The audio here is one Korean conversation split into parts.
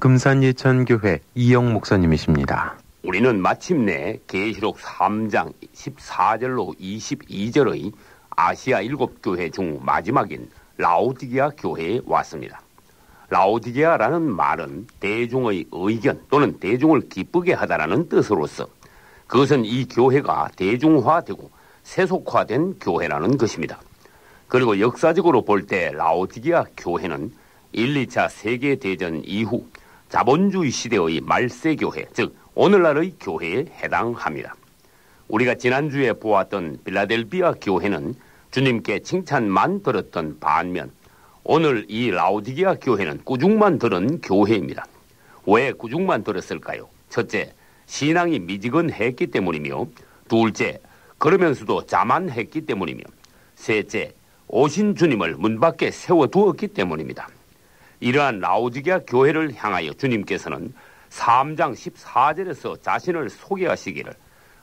금산예천교회 이영 목사님이십니다. 우리는 마침내 계시록 3장 14절로 22절의 아시아 7교회 중 마지막인 라오디게아 교회에 왔습니다. 라오디게아라는 말은 대중의 의견 또는 대중을 기쁘게 하다라는 뜻으로서 그것은 이 교회가 대중화되고 세속화된 교회라는 것입니다. 그리고 역사적으로 볼 때 라오디게아 교회는 1, 2차 세계대전 이후 자본주의 시대의 말세교회, 즉 오늘날의 교회에 해당합니다. 우리가 지난주에 보았던 빌라델비아 교회는 주님께 칭찬만 들었던 반면 오늘 이 라오디게아 교회는 꾸중만 들은 교회입니다. 왜 꾸중만 들었을까요? 첫째, 신앙이 미지근했기 때문이며, 둘째, 그러면서도 자만했기 때문이며, 셋째, 오신 주님을 문 밖에 세워두었기 때문입니다. 이러한 라오디게아 교회를 향하여 주님께서는 3장 14절에서 자신을 소개하시기를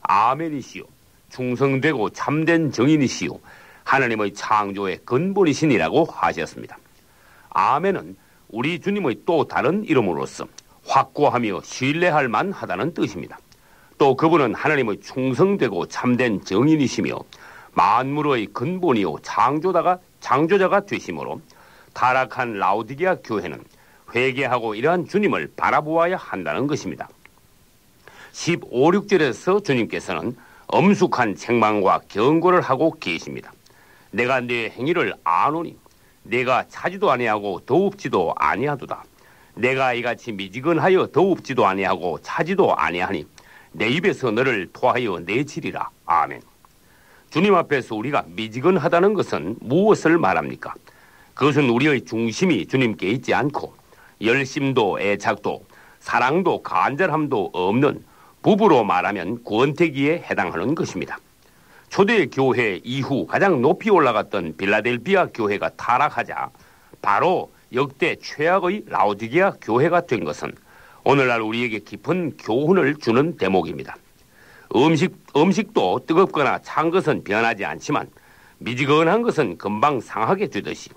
아멘이시오, 충성되고 참된 정인이시오, 하나님의 창조의 근본이시니라고 하셨습니다. 아멘은 우리 주님의 또 다른 이름으로서 확고하며 신뢰할 만하다는 뜻입니다. 또 그분은 하나님의 충성되고 참된 정인이시며 만물의 근본이요 창조자가 되심으로 타락한 라오디게아 교회는 회개하고 이러한 주님을 바라보아야 한다는 것입니다. 15, 16절에서 주님께서는 엄숙한 책망과 경고를 하고 계십니다. 내가 네 행위를 아노니 내가 차지도 아니하고 더웁지도 아니하도다. 내가 이같이 미지근하여 더웁지도 아니하고 차지도 아니하니 내 입에서 너를 토하여 내치리라. 아멘. 주님 앞에서 우리가 미지근하다는 것은 무엇을 말합니까? 그것은 우리의 중심이 주님께 있지 않고 열심도 애착도 사랑도 간절함도 없는, 부부로 말하면 권태기에 해당하는 것입니다. 초대 교회 이후 가장 높이 올라갔던 빌라델비아 교회가 타락하자 바로 역대 최악의 라오디게아 교회가 된 것은 오늘날 우리에게 깊은 교훈을 주는 대목입니다. 음식도 뜨겁거나 찬 것은 변하지 않지만 미지근한 것은 금방 상하게 되듯이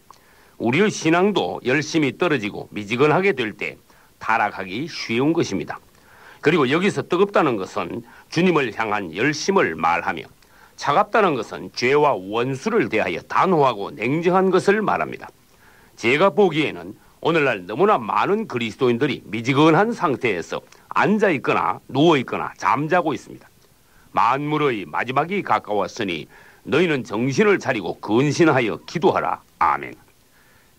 우리의 신앙도 열심히 떨어지고 미지근하게 될 때 타락하기 쉬운 것입니다. 그리고 여기서 뜨겁다는 것은 주님을 향한 열심을 말하며 차갑다는 것은 죄와 원수를 대하여 단호하고 냉정한 것을 말합니다. 제가 보기에는 오늘날 너무나 많은 그리스도인들이 미지근한 상태에서 앉아있거나 누워있거나 잠자고 있습니다. 만물의 마지막이 가까웠으니 너희는 정신을 차리고 근신하여 기도하라. 아멘.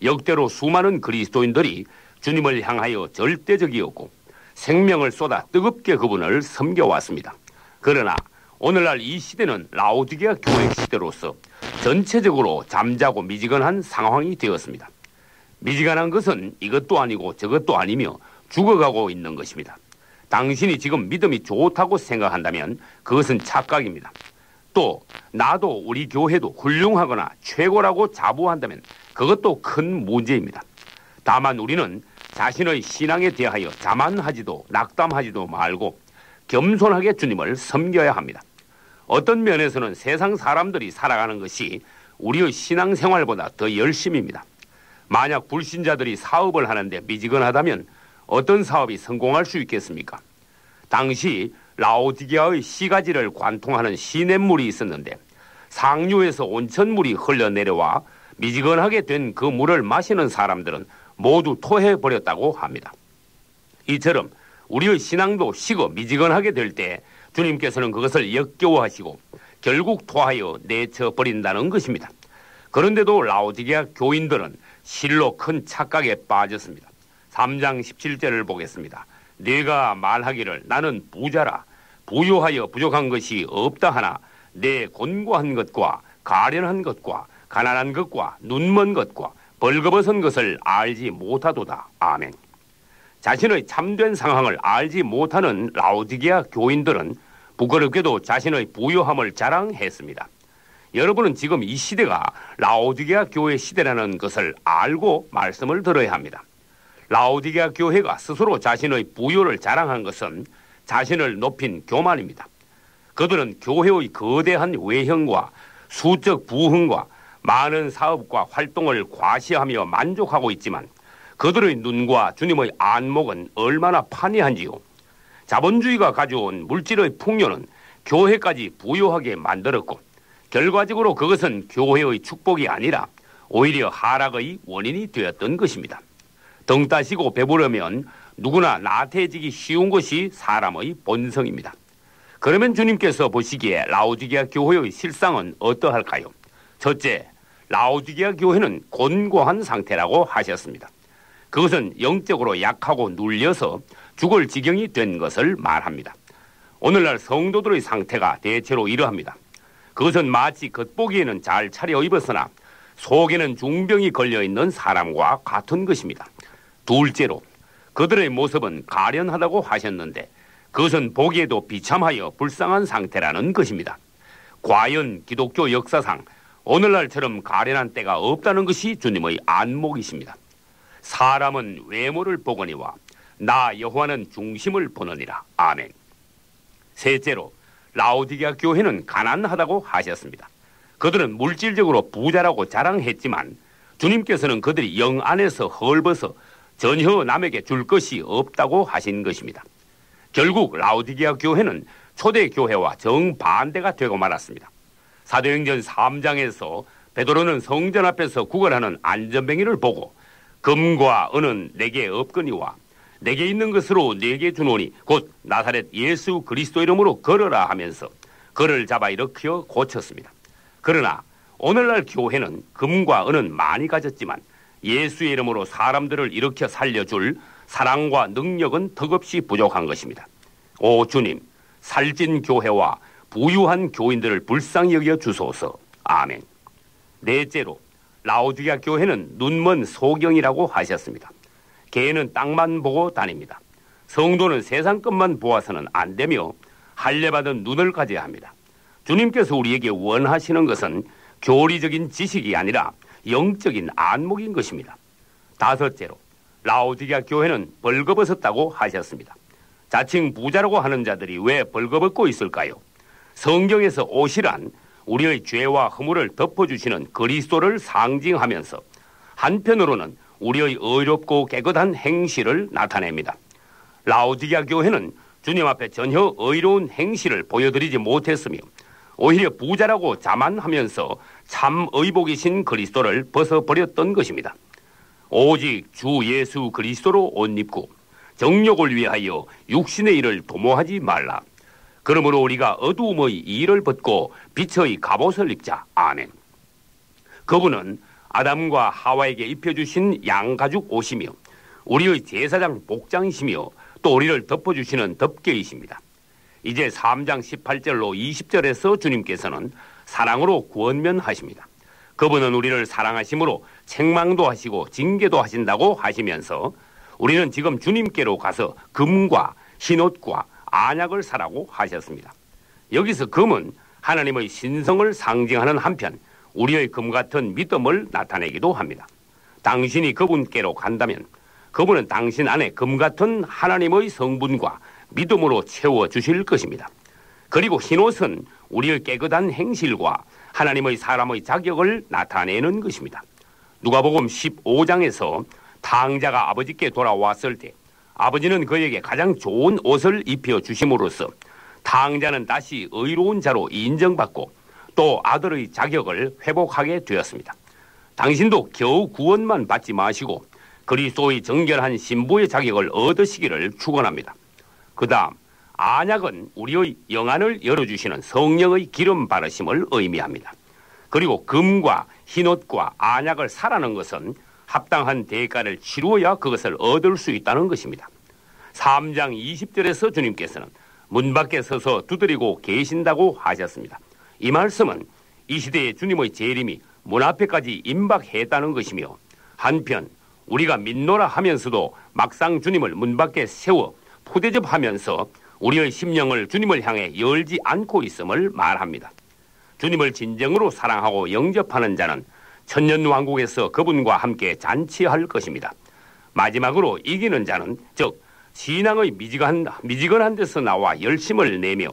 역대로 수많은 그리스도인들이 주님을 향하여 절대적이었고 생명을 쏟아 뜨겁게 그분을 섬겨왔습니다. 그러나 오늘날 이 시대는 라오디게아 교회 시대로서 전체적으로 잠자고 미지근한 상황이 되었습니다. 미지근한 것은 이것도 아니고 저것도 아니며 죽어가고 있는 것입니다. 당신이 지금 믿음이 좋다고 생각한다면 그것은 착각입니다. 또 나도 우리 교회도 훌륭하거나 최고라고 자부한다면 그것도 큰 문제입니다. 다만 우리는 자신의 신앙에 대하여 자만하지도 낙담하지도 말고 겸손하게 주님을 섬겨야 합니다. 어떤 면에서는 세상 사람들이 살아가는 것이 우리의 신앙생활보다 더 열심입니다. 만약 불신자들이 사업을 하는데 미지근하다면 어떤 사업이 성공할 수 있겠습니까? 당시 라오디게아의 시가지를 관통하는 시냇물이 있었는데 상류에서 온천물이 흘러내려와 미지근하게 된 그 물을 마시는 사람들은 모두 토해버렸다고 합니다. 이처럼 우리의 신앙도 식어 미지근하게 될 때 주님께서는 그것을 역겨워하시고 결국 토하여 내쳐버린다는 것입니다. 그런데도 라오디게아 교인들은 실로 큰 착각에 빠졌습니다. 3장 17절을 보겠습니다. 네가 말하기를 나는 부자라 부유하여 부족한 것이 없다 하나 내 곤고한 것과 가련한 것과 가난한 것과 눈먼 것과 벌거벗은 것을 알지 못하도다. 아멘. 자신의 참된 상황을 알지 못하는 라오디게아 교인들은 부끄럽게도 자신의 부유함을 자랑했습니다. 여러분은 지금 이 시대가 라오디게아 교회 시대라는 것을 알고 말씀을 들어야 합니다. 라오디게아 교회가 스스로 자신의 부유를 자랑한 것은 자신을 높인 교만입니다. 그들은 교회의 거대한 외형과 수적 부흥과 많은 사업과 활동을 과시하며 만족하고 있지만 그들의 눈과 주님의 안목은 얼마나 판이한지요. 자본주의가 가져온 물질의 풍요는 교회까지 부유하게 만들었고 결과적으로 그것은 교회의 축복이 아니라 오히려 하락의 원인이 되었던 것입니다. 등 따시고 배부르면 누구나 나태해지기 쉬운 것이 사람의 본성입니다. 그러면 주님께서 보시기에 라오디게아 교회의 실상은 어떠할까요? 첫째, 라오디게아 교회는 곤고한 상태라고 하셨습니다. 그것은 영적으로 약하고 눌려서 죽을 지경이 된 것을 말합니다. 오늘날 성도들의 상태가 대체로 이러합니다. 그것은 마치 겉보기에는 잘 차려입었으나 속에는 중병이 걸려있는 사람과 같은 것입니다. 둘째로, 그들의 모습은 가련하다고 하셨는데 그것은 보기에도 비참하여 불쌍한 상태라는 것입니다. 과연 기독교 역사상 오늘날처럼 가련한 때가 없다는 것이 주님의 안목이십니다. 사람은 외모를 보거니와 나 여호와는 중심을 보느니라. 아멘. 셋째로, 라오디게아 교회는 가난하다고 하셨습니다. 그들은 물질적으로 부자라고 자랑했지만 주님께서는 그들이 영 안에서 헐벗어 전혀 남에게 줄 것이 없다고 하신 것입니다. 결국 라오디게아 교회는 초대 교회와 정반대가 되고 말았습니다. 사도행전 3장에서 베드로는 성전 앞에서 구걸하는 안전뱅이를 보고 금과 은은 내게 없거니와 내게 있는 것으로 내게 주노니 곧 나사렛 예수 그리스도 이름으로 걸어라 하면서 그를 잡아 일으켜 고쳤습니다. 그러나 오늘날 교회는 금과 은은 많이 가졌지만 예수의 이름으로 사람들을 일으켜 살려줄 사랑과 능력은 턱없이 부족한 것입니다. 오 주님, 살찐 교회와 부유한 교인들을 불쌍히 여겨 주소서. 아멘. 넷째로, 라오디게아 교회는 눈먼 소경이라고 하셨습니다. 개는 땅만 보고 다닙니다. 성도는 세상 것만 보아서는 안 되며 할례받은 눈을 가져야 합니다. 주님께서 우리에게 원하시는 것은 교리적인 지식이 아니라 영적인 안목인 것입니다. 다섯째로, 라오디게아 교회는 벌거벗었다고 하셨습니다. 자칭 부자라고 하는 자들이 왜 벌거벗고 있을까요? 성경에서 옷이란 우리의 죄와 허물을 덮어주시는 그리스도를 상징하면서 한편으로는 우리의 의롭고 깨끗한 행실을 나타냅니다. 라오디게아 교회는 주님 앞에 전혀 의로운 행실을 보여드리지 못했으며 오히려 부자라고 자만하면서 참 의복이신 그리스도를 벗어버렸던 것입니다. 오직 주 예수 그리스도로 옷 입고 정욕을 위하여 육신의 일을 도모하지 말라. 그러므로 우리가 어두움의 일을 벗고 빛의 갑옷을 입자. 아멘. 그분은 아담과 하와에게 입혀주신 양가죽 옷이며 우리의 제사장 복장이시며 또 우리를 덮어주시는 덮개이십니다. 이제 3장 18절로 20절에서 주님께서는 사랑으로 구원면하십니다. 그분은 우리를 사랑하심으로 책망도 하시고 징계도 하신다고 하시면서 우리는 지금 주님께로 가서 금과 흰옷과 안약을 사라고 하셨습니다. 여기서 금은 하나님의 신성을 상징하는 한편 우리의 금 같은 믿음을 나타내기도 합니다. 당신이 그분께로 간다면 그분은 당신 안에 금 같은 하나님의 성분과 믿음으로 채워주실 것입니다. 그리고 흰옷은 우리의 깨끗한 행실과 하나님의 사람의 자격을 나타내는 것입니다. 누가복음 15장에서 탕자가 아버지께 돌아왔을 때 아버지는 그에게 가장 좋은 옷을 입혀주심으로써 탕자는 다시 의로운 자로 인정받고 또 아들의 자격을 회복하게 되었습니다. 당신도 겨우 구원만 받지 마시고 그리스도의 정결한 신부의 자격을 얻으시기를 축원합니다. 그 다음 안약은 우리의 영안을 열어주시는 성령의 기름 바르심을 의미합니다. 그리고 금과 흰옷과 안약을 사라는 것은 합당한 대가를 치루어야 그것을 얻을 수 있다는 것입니다. 3장 20절에서 주님께서는 문 밖에 서서 두드리고 계신다고 하셨습니다. 이 말씀은 이 시대에 주님의 재림이 문 앞에까지 임박했다는 것이며 한편 우리가 믿노라 하면서도 막상 주님을 문 밖에 세워 포대접하면서 우리의 심령을 주님을 향해 열지 않고 있음을 말합니다. 주님을 진정으로 사랑하고 영접하는 자는 천년왕국에서 그분과 함께 잔치할 것입니다. 마지막으로 이기는 자는 즉 신앙의 미지근한 데서 나와 열심을 내며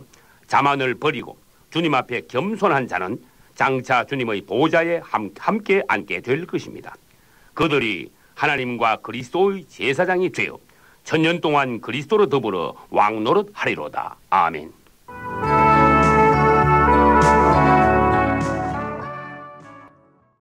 자만을 버리고 주님 앞에 겸손한 자는 장차 주님의 보좌에 함께 앉게 될 것입니다. 그들이 하나님과 그리스도의 제사장이 되어 천년 동안 그리스도로 더불어 왕노릇하리로다. 아멘.